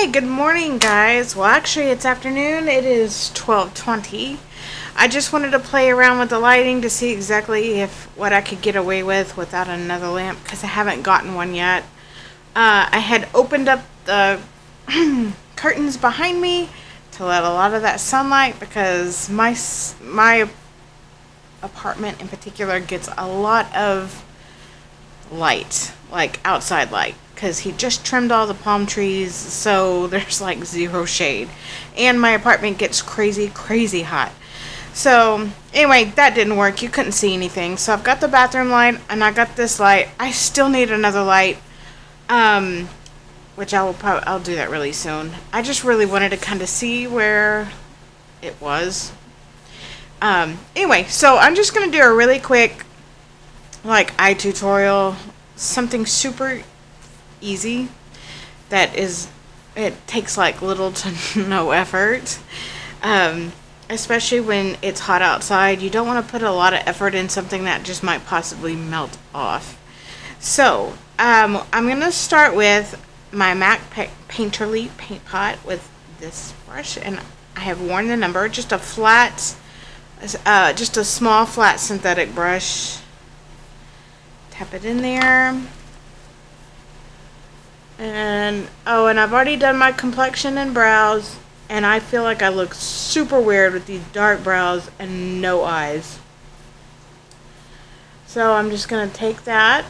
Hey, good morning, guys. Well, actually, it's afternoon. It is 12:20. I just wanted to play around with the lighting to see exactly if what I could get away with without another lamp, because I haven't gotten one yet. I had opened up the curtains behind me to let a lot of that sunlight, because my apartment in particular gets a lot of light, like outside light, because he just trimmed all the palm trees, so there's like zero shade, and my apartment gets crazy hot. So anyway, that didn't work. You couldn't see anything, so I've got the bathroom light and I got this light. I still need another light, which I'll do that really soon. I just really wanted to kind of see where it was. Anyway, so I'm just gonna do a really quick like eye tutorial, something super easy that is, it takes like little to no effort, especially when it's hot outside. You don't want to put a lot of effort in something that just might possibly melt off. So I'm gonna start with my MAC Painterly paint pot with this brush, and I have worn the number, just a flat, just a small flat synthetic brush. Tap it in there. And I've already done my complexion and brows, and I feel like I look super weird with these dark brows and no eyes. So I'm just going to take that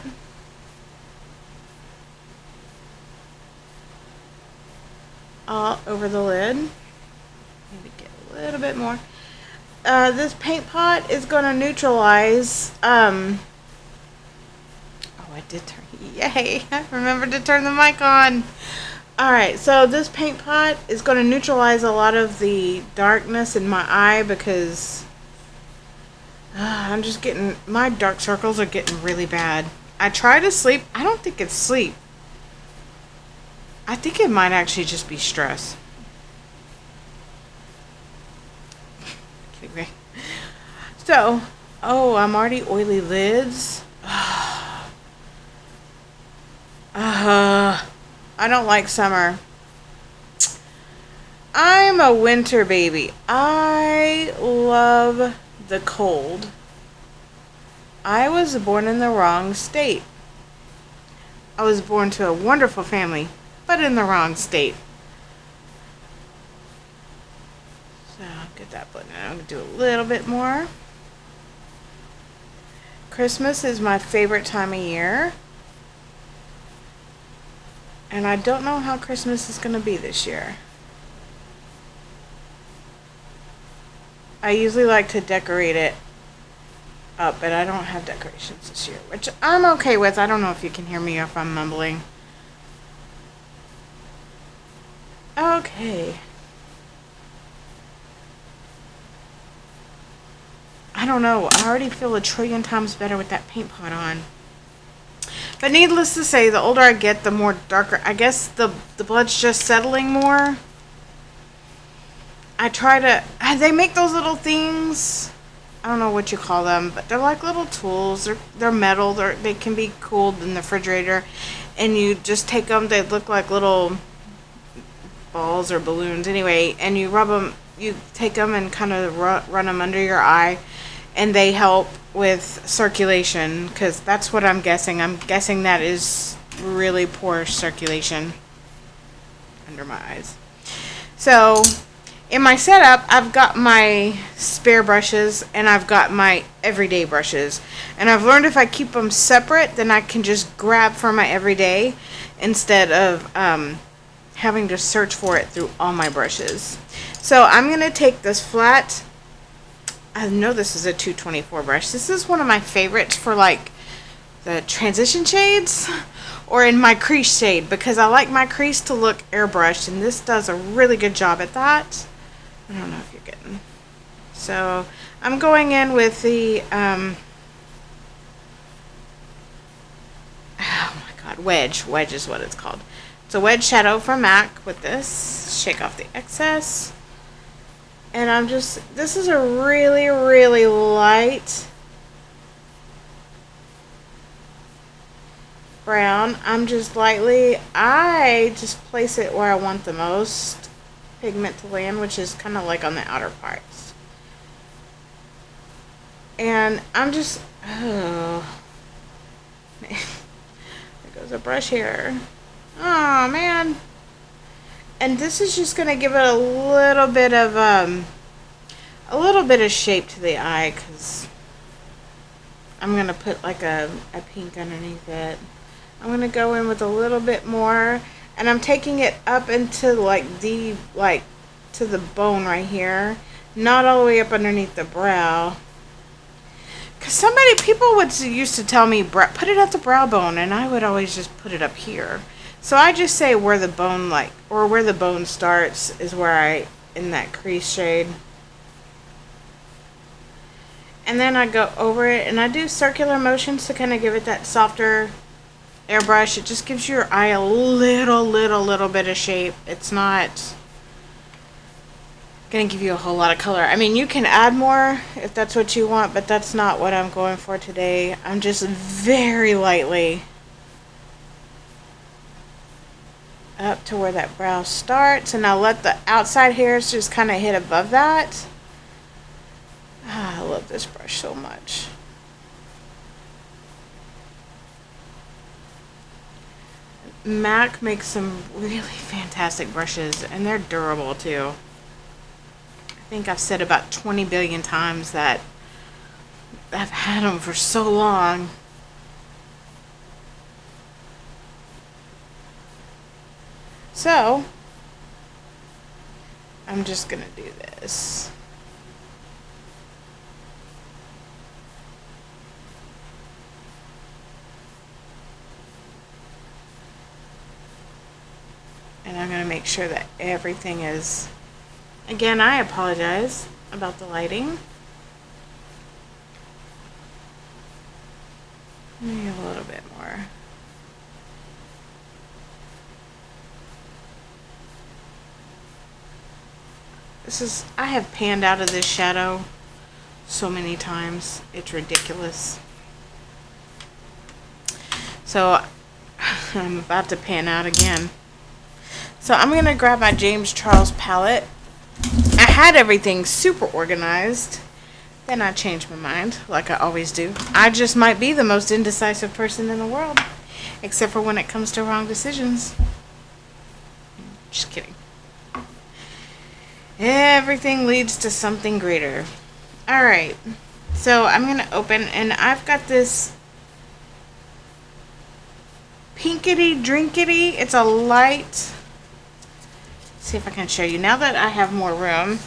all over the lid. Maybe get a little bit more. This paint pot is going to neutralize, I did turn, yay, I remembered to turn the mic on. Alright, so this paint pot is going to neutralize a lot of the darkness in my eye, because I'm just getting, my dark circles are getting really bad. I try to sleep. I don't think it's sleep. I think it might actually just be stress. Anyway, so, I'm already oily lids. I don't like summer. I'm a winter baby. I love the cold. I was born in the wrong state. I was born to a wonderful family, but in the wrong state. So I'll get that button. I'm going to do a little bit more. Christmas is my favorite time of year. And I don't know how Christmas is going to be this year. I usually like to decorate it up, but I don't have decorations this year, which I'm okay with. I don't know if you can hear me or if I'm mumbling. Okay. I don't know. I already feel a trillion times better with that paint pot on. But needless to say, the older I get, the more darker. I guess the blood's just settling more. I try to... They make those little things. I don't know what you call them, but they're like little tools. They're metal. They can be cooled in the refrigerator. And you just take them. They look like little balls or balloons. Anyway, and you rub them. You take them and kind of run them under your eye. And they help with circulation, because that's what I'm guessing. I'm guessing that is really poor circulation under my eyes. So in my setup, I've got my spare brushes and I've got my everyday brushes. And I've learned if I keep them separate, then I can just grab for my everyday instead of having to search for it through all my brushes. So I'm going to take this flat... I know this is a 224 brush. This is one of my favorites for like the transition shades or in my crease shade, because I like my crease to look airbrushed, and this does a really good job at that. I don't know if you're getting. So I'm going in with the oh my god, wedge is what it's called. It's a wedge shadow from MAC with this. Shake off the excess. And I'm just, this is a really light brown, I'm just lightly, I just place it where I want the most pigment to land, which is kind of like on the outer parts. And I'm just, oh, there goes a brush here. Oh man. And this is just going to give it a little bit of shape to the eye, because I'm going to put like a pink underneath it. I'm going to go in with a little bit more, and I'm taking it up into to the bone right here, not all the way up underneath the brow. Because people would used to tell me, put it at the brow bone, and I would always just put it up here. So I just say where the bone, or where the bone starts is where in that crease shade. And then I go over it, and I do circular motions to kind of give it that softer airbrush. It just gives your eye a little bit of shape. It's not gonna give you a whole lot of color. I mean, you can add more if that's what you want, but that's not what I'm going for today. I'm just very lightly up to where that brow starts, and I'll let the outside hairs just kind of hit above that. I love this brush so much. MAC makes some really fantastic brushes, and they're durable too. I think I've said about 20 billion times that I've had them for so long. So I'm just gonna do this. And I'm going to make sure that everything is, again, I apologize about the lighting. Maybe a little bit more. I have panned out of this shadow so many times. It's ridiculous. So I'm about to pan out again. So I'm going to grab my James Charles palette. I had everything super organized. Then I changed my mind, like I always do. I just might be the most indecisive person in the world. Except for when it comes to wrong decisions. Just kidding. Everything leads to something greater. Alright. So I'm going to open, and I've got this pinkity drinkity. It's a light. See if I can show you now that I have more room.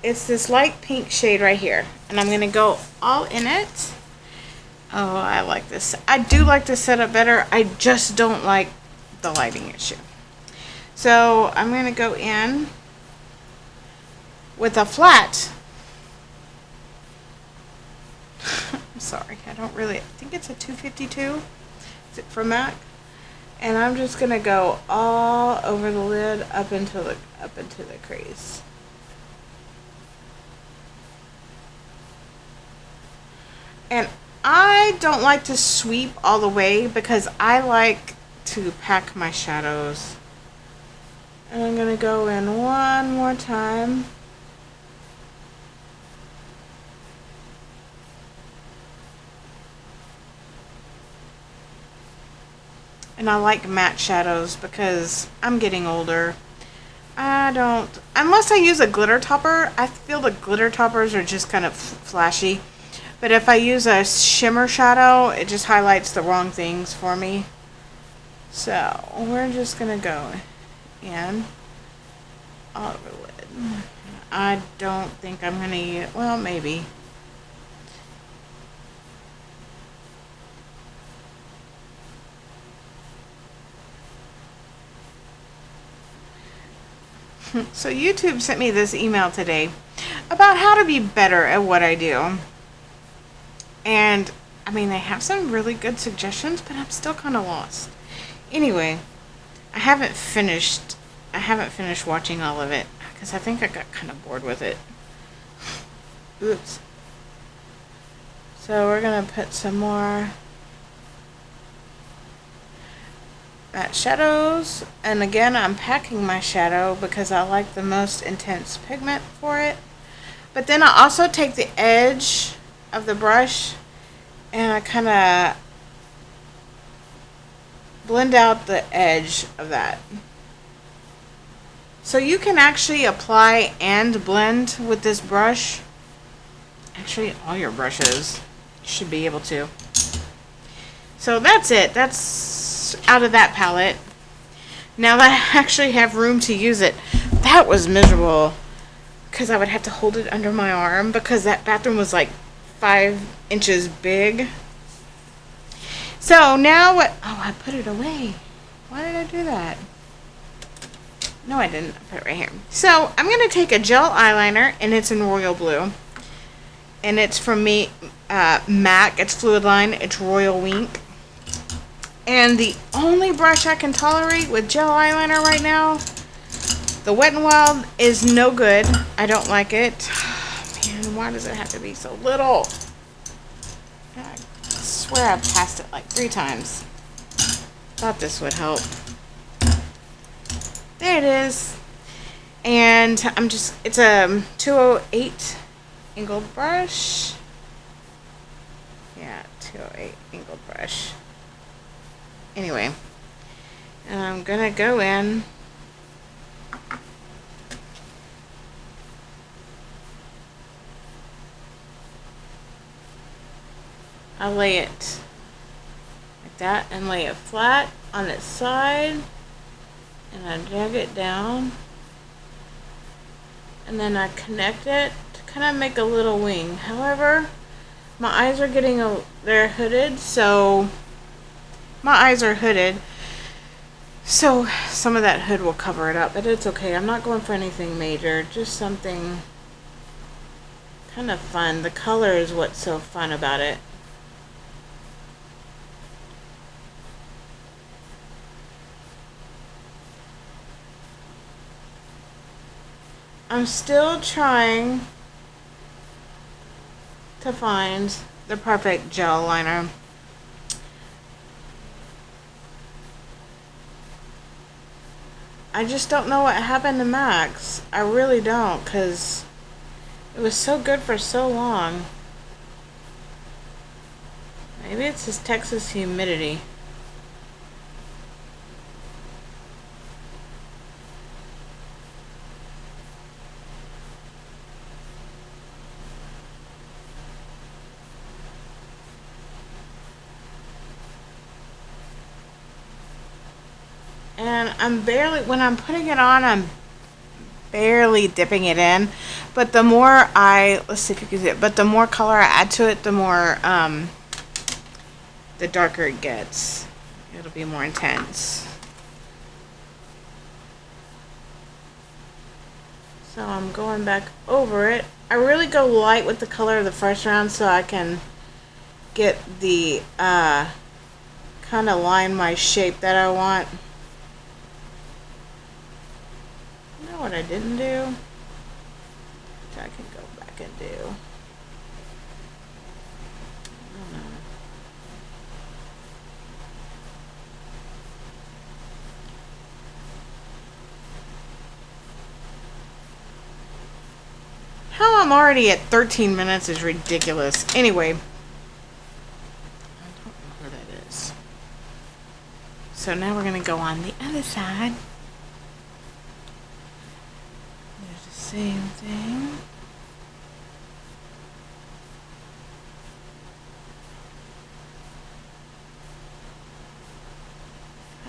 It's this light pink shade right here, and I'm going to go all in it. Oh, I like this. I do like this setup better. I just don't like the lighting issue. So I'm going to go in with a flat. I'm sorry, I think it's a 252. Is it from MAC? And I'm just gonna go all over the lid up into the crease. And I don't like to sweep all the way because I like to pack my shadows. And I'm gonna go in one more time. And I like matte shadows because I'm getting older. Unless I use a glitter topper, I feel the glitter toppers are just kind of flashy. But if I use a shimmer shadow, it just highlights the wrong things for me. So we're just gonna go in all over the lid. I don't think I'm gonna use, well, maybe. So YouTube sent me this email today about how to be better at what I do. And, I mean, they have some really good suggestions, but I'm still kind of lost. Anyway, I haven't finished watching all of it because I think I got kind of bored with it. Oops. So we're going to put some more matte shadows. And again, I'm packing my shadow because I like the most intense pigment for it. But then I also take the edge of the brush and I kind of blend out the edge of that. So you can actually apply and blend with this brush. Actually, all your brushes should be able to. So that's it. That's out of that palette. Now that I actually have room to use it, that was miserable because I would have to hold it under my arm because that bathroom was like 5 inches big. So now what? Oh, I put it away. Why did I do that? No, I didn't. I put it right here. So I'm going to take a gel eyeliner, and it's in royal blue. And it's from me, MAC. It's Fluid Line. It's Royal Wink. And the only brush I can tolerate with gel eyeliner right now, the Wet n Wild, is no good. I don't like it. Man, why does it have to be so little? I swear I've passed it like 3 times. Thought this would help. There it is. And it's a 208 angled brush. Yeah, 208 angled brush. Anyway, and I'm gonna go in I lay it like that and lay it flat on its side, and I drag it down, and then I connect it to kind of make a little wing. However, my eyes are they're hooded, so my eyes are hooded, so some of that hood will cover it up, but it's okay. I'm not going for anything major, just something kind of fun. The color is what's so fun about it. I'm still trying to find the perfect gel liner. I just don't know what happened to Max. I really don't, because it was so good for so long. Maybe it's this Texas humidity. And when I'm putting it on, I'm barely dipping it in. But the more let's see if you can see it, but the more color I add to it, the more, the darker it gets. It'll be more intense. So I'm going back over it. I really go light with the color of the first round so I can get the, kind of line my shape that I want. You know what I didn't do? Which I can go back and do. I don't know. How I'm already at 13 minutes is ridiculous. Anyway, I don't know where that is. So now we're going to go on the other side. There's the same thing.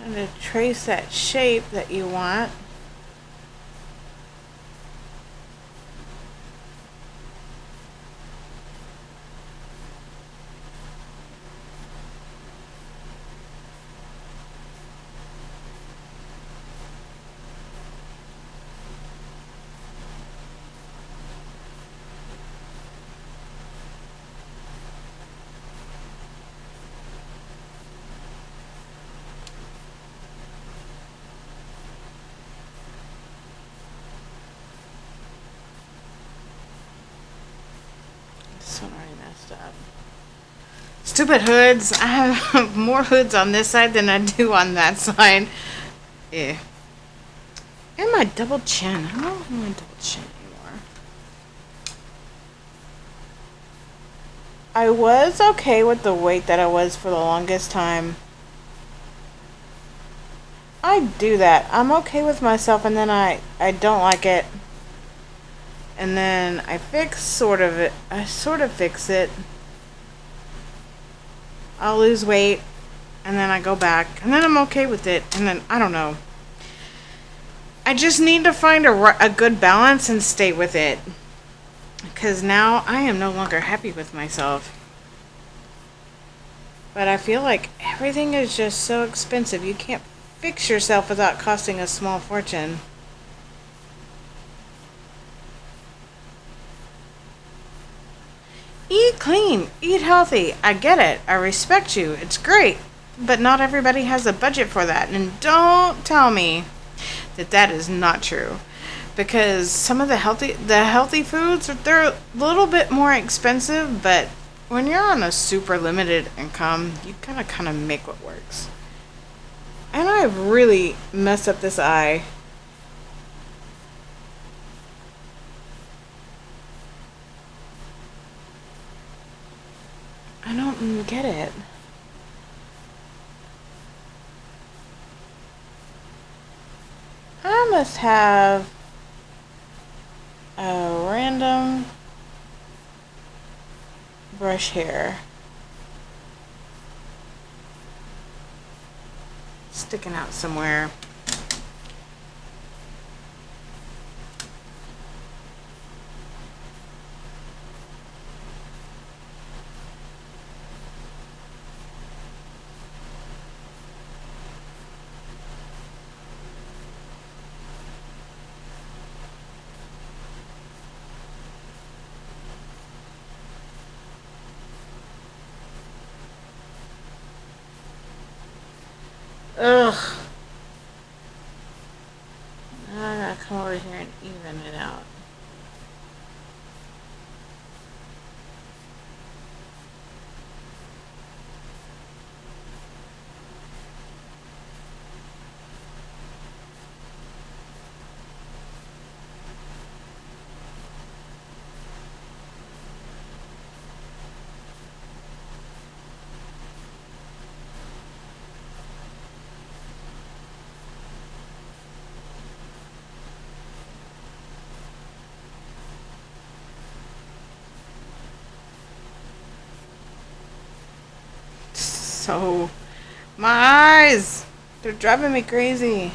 And to trace that shape that you want. This one already messed up. Stupid hoods. I have more hoods on this side than I do on that side. Yeah. And my double chin. I don't have my double chin anymore. I was okay with the weight that I was for the longest time. I do that. I'm okay with myself, and then I don't like it. And then I sort of fix it. I'll lose weight, and then I go back, and then I'm okay with it, and then I don't know. I just need to find a good balance and stay with it. Because now I am no longer happy with myself. But I feel like everything is just so expensive. You can't fix yourself without costing a small fortune. Eat clean, eat healthy. I get it. I respect you. It's great. But not everybody has a budget for that. And don't tell me that that is not true. Because some of the healthy foods, they're a little bit more expensive, but when you're on a super limited income, you gotta kind of make what works. And I've really messed up this eye. I don't get it. I must have a random brush hair sticking out somewhere. Ugh. Now I gotta come over here and even it out. So, my eyes! They're driving me crazy.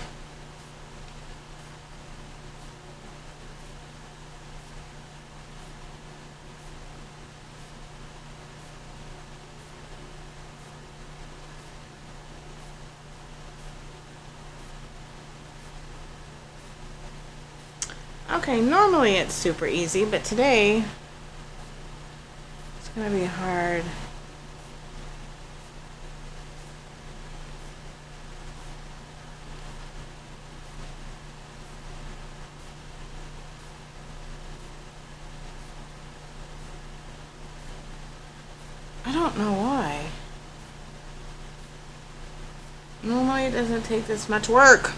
Okay, normally it's super easy, but today it's gonna be hard. I don't know why. Normally it doesn't take this much work.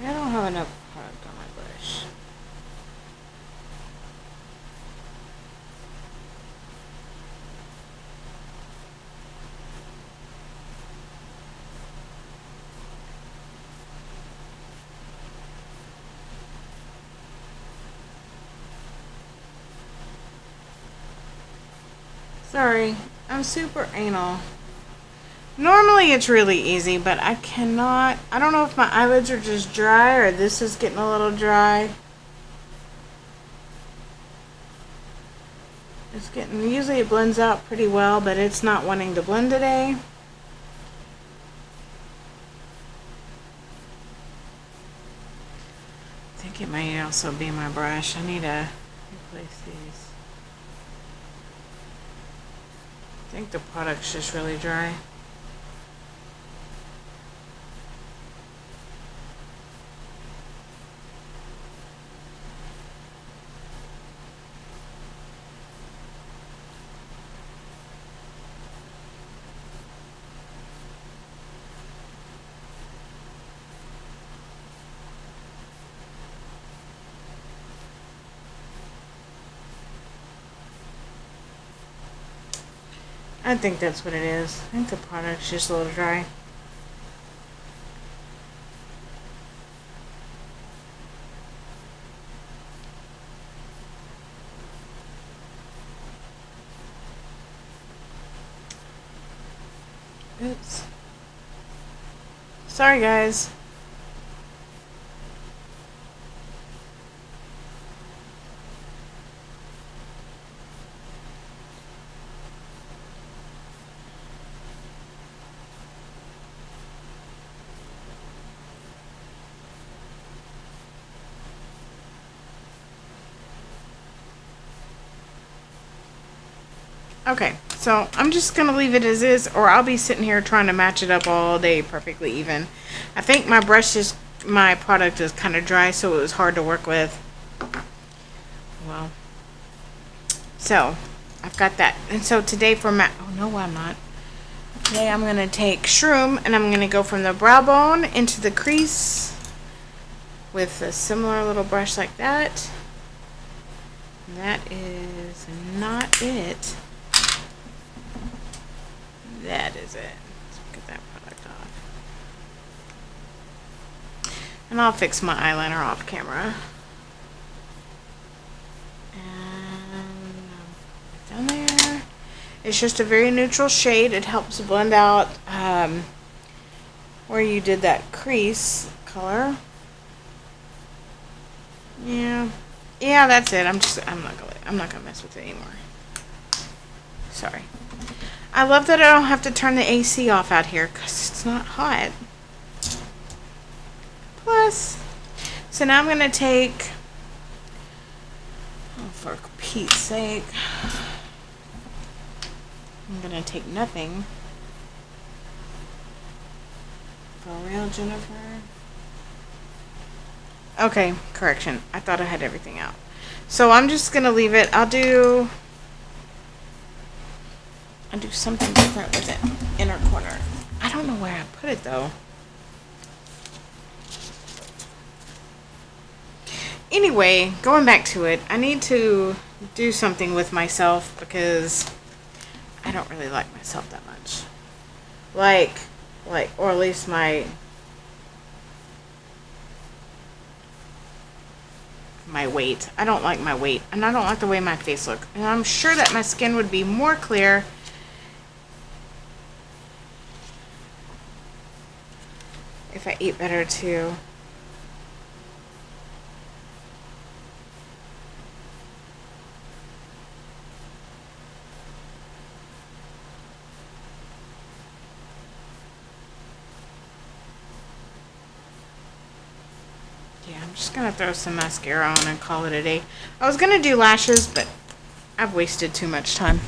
I don't have enough product on my brush. Sorry, I'm super anal. Normally it's really easy, but I cannot. I don't know if my eyelids are just dry or this is getting a little dry. Usually it blends out pretty well, but it's not wanting to blend today. think it may also be my brush. I need to replace these. I think the product's just really dry. I think that's what it is. I think the product's just a little dry. Oops. Sorry, guys. Okay, so I'm just going to leave it as is, or I'll be sitting here trying to match it up all day perfectly even. I think my product is kind of dry, so it was hard to work with. Well, so I've got that. And so today for oh no, I'm not. Today I'm going to take Shroom, and I'm going to go from the brow bone into the crease with a similar little brush like that. And that is not it. That is it. Let's get that product off. And I'll fix my eyeliner off camera. And down there. It's just a very neutral shade. It helps blend out where you did that crease color. Yeah, that's it. I'm not gonna mess with it anymore. Sorry. I love that I don't have to turn the AC off out here because it's not hot. Plus, so now I'm going to take, oh, for Pete's sake, I'm going to take nothing. For real, Jennifer? Okay, correction. I thought I had everything out. So I'm just going to leave it. I'll do something different with the inner corner. I don't know where I put it though. Anyway, going back to it, I need to do something with myself because I don't really like myself that much. Or at least my weight. I don't like my weight, and I don't like the way my face looks. And I'm sure that my skin would be more clear if I eat better too. Yeah, I'm just gonna throw some mascara on and call it a day. I was gonna do lashes, but I've wasted too much time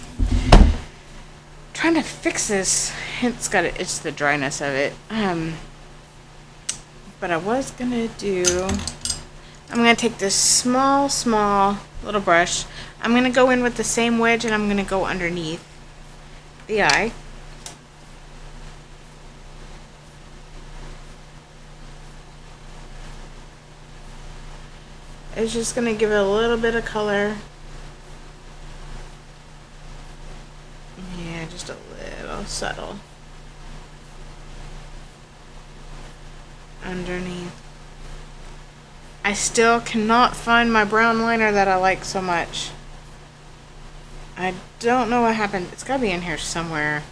trying to fix this. It's the dryness of it. But I was gonna I'm gonna take this small little brush. I'm gonna go in with the same wedge, and I'm gonna go underneath the eye. It's just gonna give it a little bit of color. Yeah, just a little subtle. Underneath. I still cannot find my brown liner that I like so much. I don't know what happened. It's gotta be in here somewhere.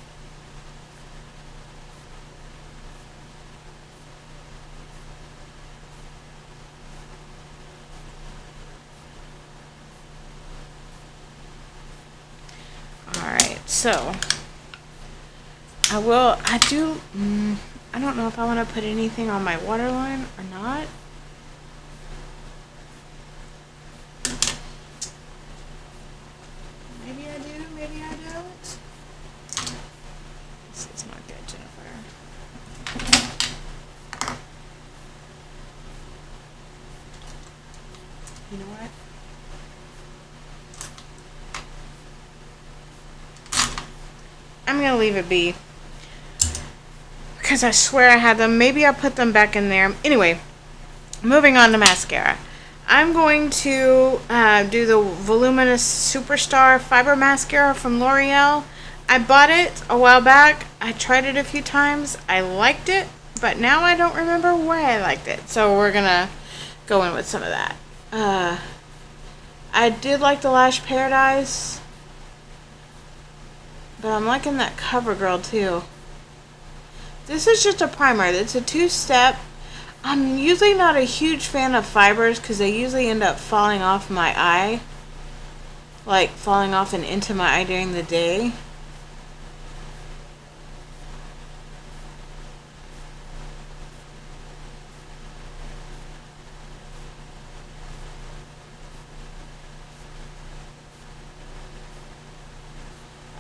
Alright, so I don't know if I want to put anything on my waterline or not. You know what? I'm going to leave it be. Because I swear I had them. Maybe I put them back in there. Anyway, moving on to mascara. I'm going to do the Voluminous Superstar Fiber Mascara from L'Oreal. I bought it a while back. I tried it a few times. I liked it, but now I don't remember why I liked it. So we're going to go in with some of that. I did like the Lash Paradise, but I'm liking that CoverGirl too. This is just a primer. It's a 2-step. I'm usually not a huge fan of fibers because they usually end up falling off my eye. Like falling off and into my eye during the day.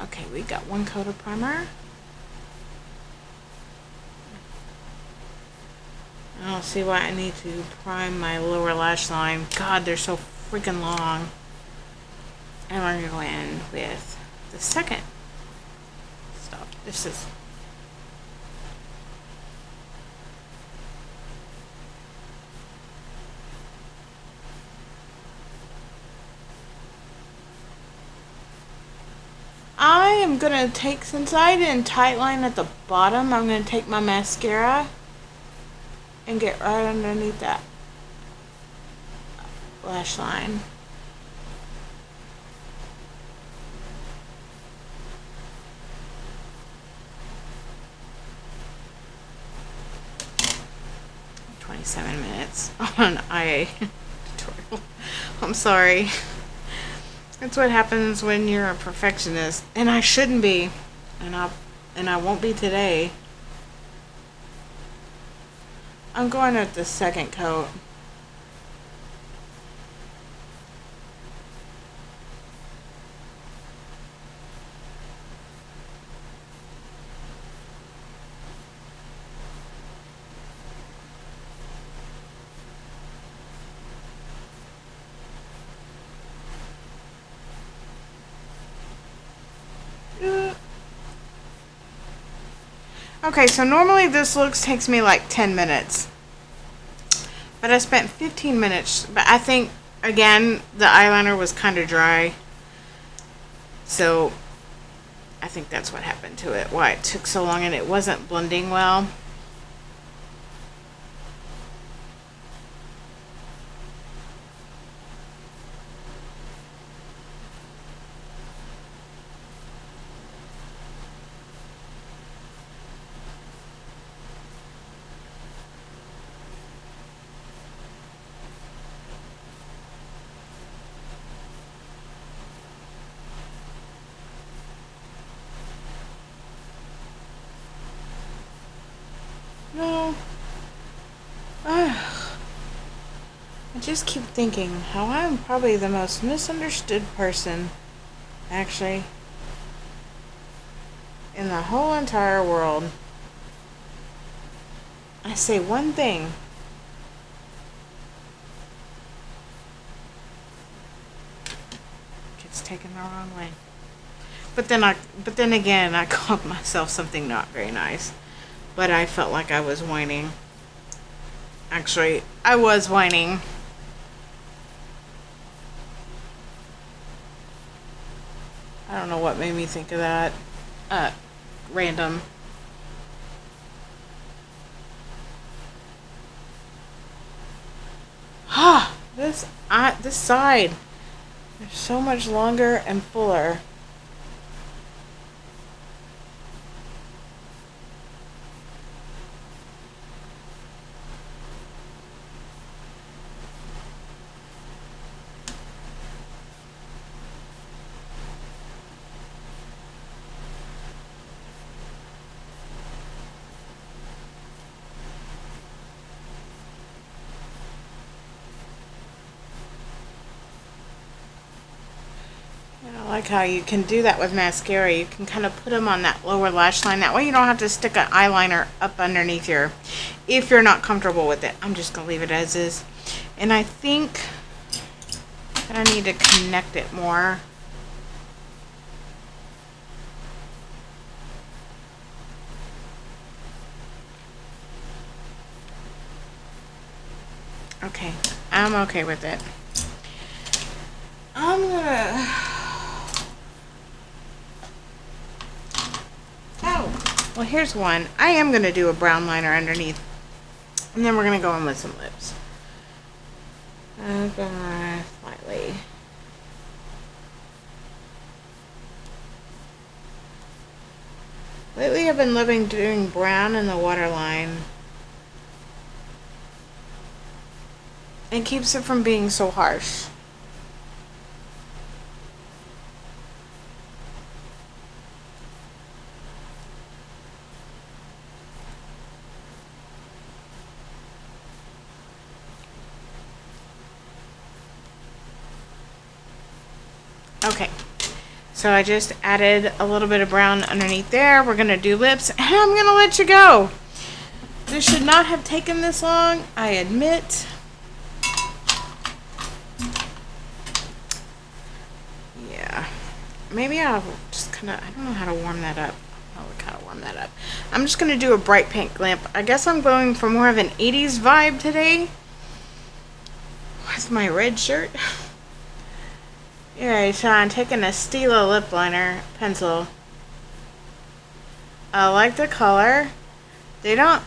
Okay, we got one coat of primer. I don't see why I need to prime my lower lash line. God, they're so freaking long. And we're going to go in with the second stuff. This is... I am going to take, since I didn't tight line at the bottom, I'm going to take my mascara and get right underneath that lash line. $27 on an IA tutorial. I'm sorry. That's what happens when you're a perfectionist, and I shouldn't be, and I won't be today. I'm going with the second coat. Okay, so normally this looks takes me like 10 minutes. But I spent 15 minutes. But I think, again, the eyeliner was kind of dry. So, I think that's what happened to it. Why it took so long and it wasn't blending well. No. I just keep thinking how I'm probably the most misunderstood person, actually, in the whole entire world. I say one thing. Gets taken the wrong way. But then again, I called myself something not very nice. But I felt like I was whining. Actually, I was whining. I don't know what made me think of that. Random. This side. They're so much longer and fuller. I like how you can do that with mascara. You can kind of put them on that lower lash line. That way you don't have to stick an eyeliner up underneath your, if you're not comfortable with it. I'm just going to leave it as is. And I think I need to connect it more. Okay, I'm okay with it. I'm gonna... Oh, well, here's one. I am gonna do a brown liner underneath. And then we're gonna go in with some lips. I'm gonna slightly... Lately I've been loving doing brown in the waterline. It keeps it from being so harsh. Okay, so I just added a little bit of brown underneath there. We're gonna do lips, and I'm gonna let you go. This should not have taken this long, I admit. Yeah, maybe I'll just kind of, I don't know how to warm that up. I'll look how to warm that up. I'm just gonna do a bright pink lamp. I guess I'm going for more of an 80s vibe today with my red shirt. Alright, so I'm taking a Stila lip liner pencil. I like the color. They don't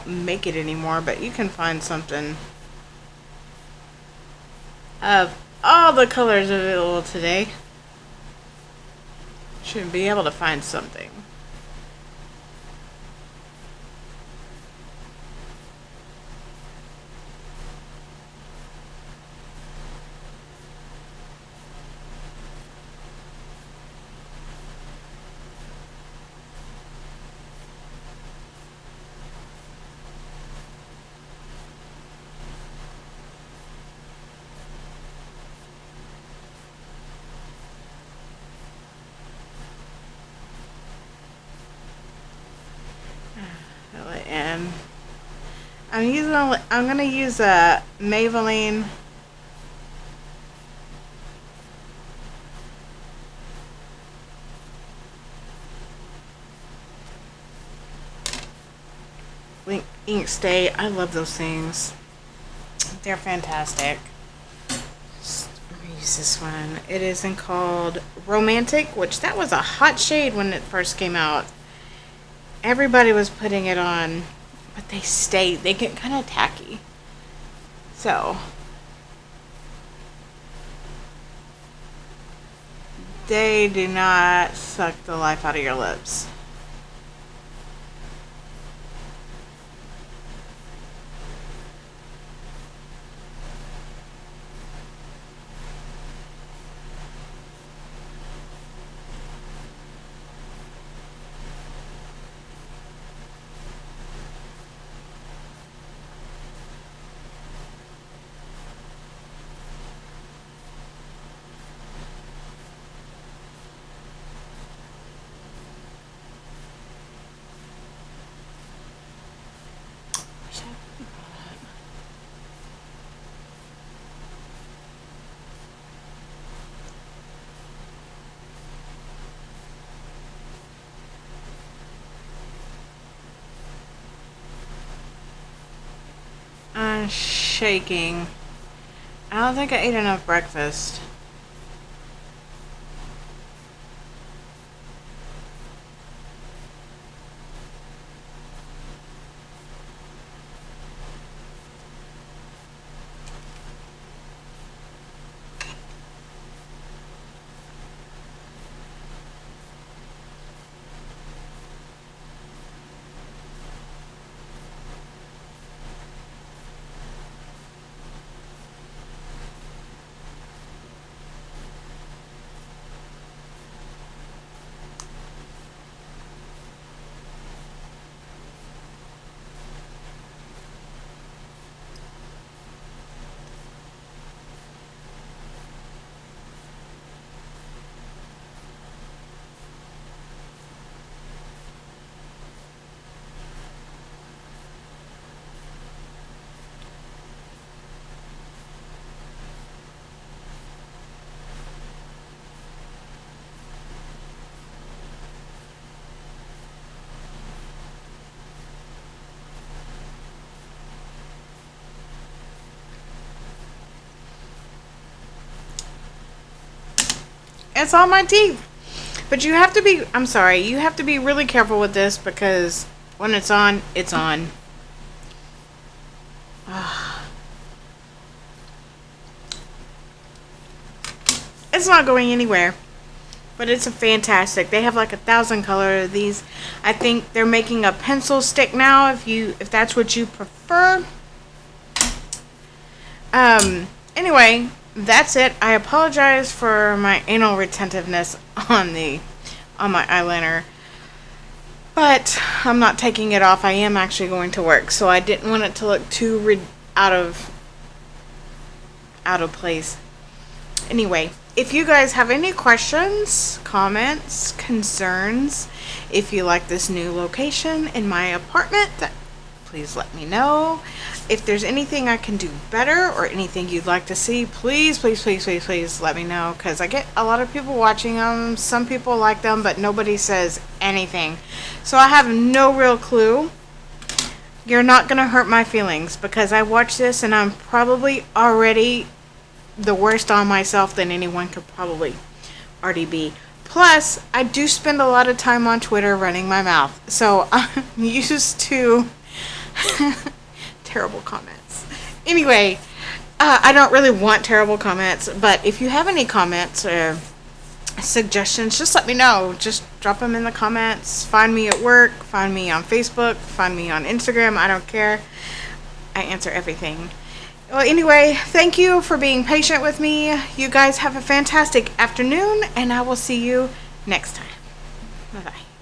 make it anymore, but you can find something of all the colors available today. Should be able to find something. And I'm gonna use a Maybelline ink stay. I love those things. They're fantastic. Let me use this one. It is called Romantic, which that was a hot shade when it first came out. Everybody was putting it on, but they stay. They get kind of tacky. So they do not suck the life out of your lips. I'm shaking. I don't think I ate enough breakfast. It's on my teeth. But you have to be, I'm sorry, you have to be really careful with this because when it's on, it's on. It's not going anywhere. But it's a fantastic. They have like 1,000 colors of these. I think they're making a pencil stick now if that's what you prefer. Anyway, that's it. I apologize for my anal retentiveness on my eyeliner. But I'm not taking it off. I am actually going to work, so I didn't want it to look too out of place. Anyway, if you guys have any questions, comments, concerns, if you like this new location in my apartment, please let me know. If there's anything I can do better or anything you'd like to see, please let me know, because I get a lot of people watching them. Some people like them, but nobody says anything. So I have no real clue. You're not going to hurt my feelings because I watch this and I'm probably already the worst on myself than anyone could probably already be. Plus, I do spend a lot of time on Twitter running my mouth. So I'm used to terrible comments. Anyway, I don't really want terrible comments, but if you have any comments or suggestions, just let me know. Just drop them in the comments. Find me at work, find me on Facebook, find me on Instagram. I don't care. I answer everything. Well, anyway, thank you for being patient with me. You guys have a fantastic afternoon, and I will see you next time. Bye-bye.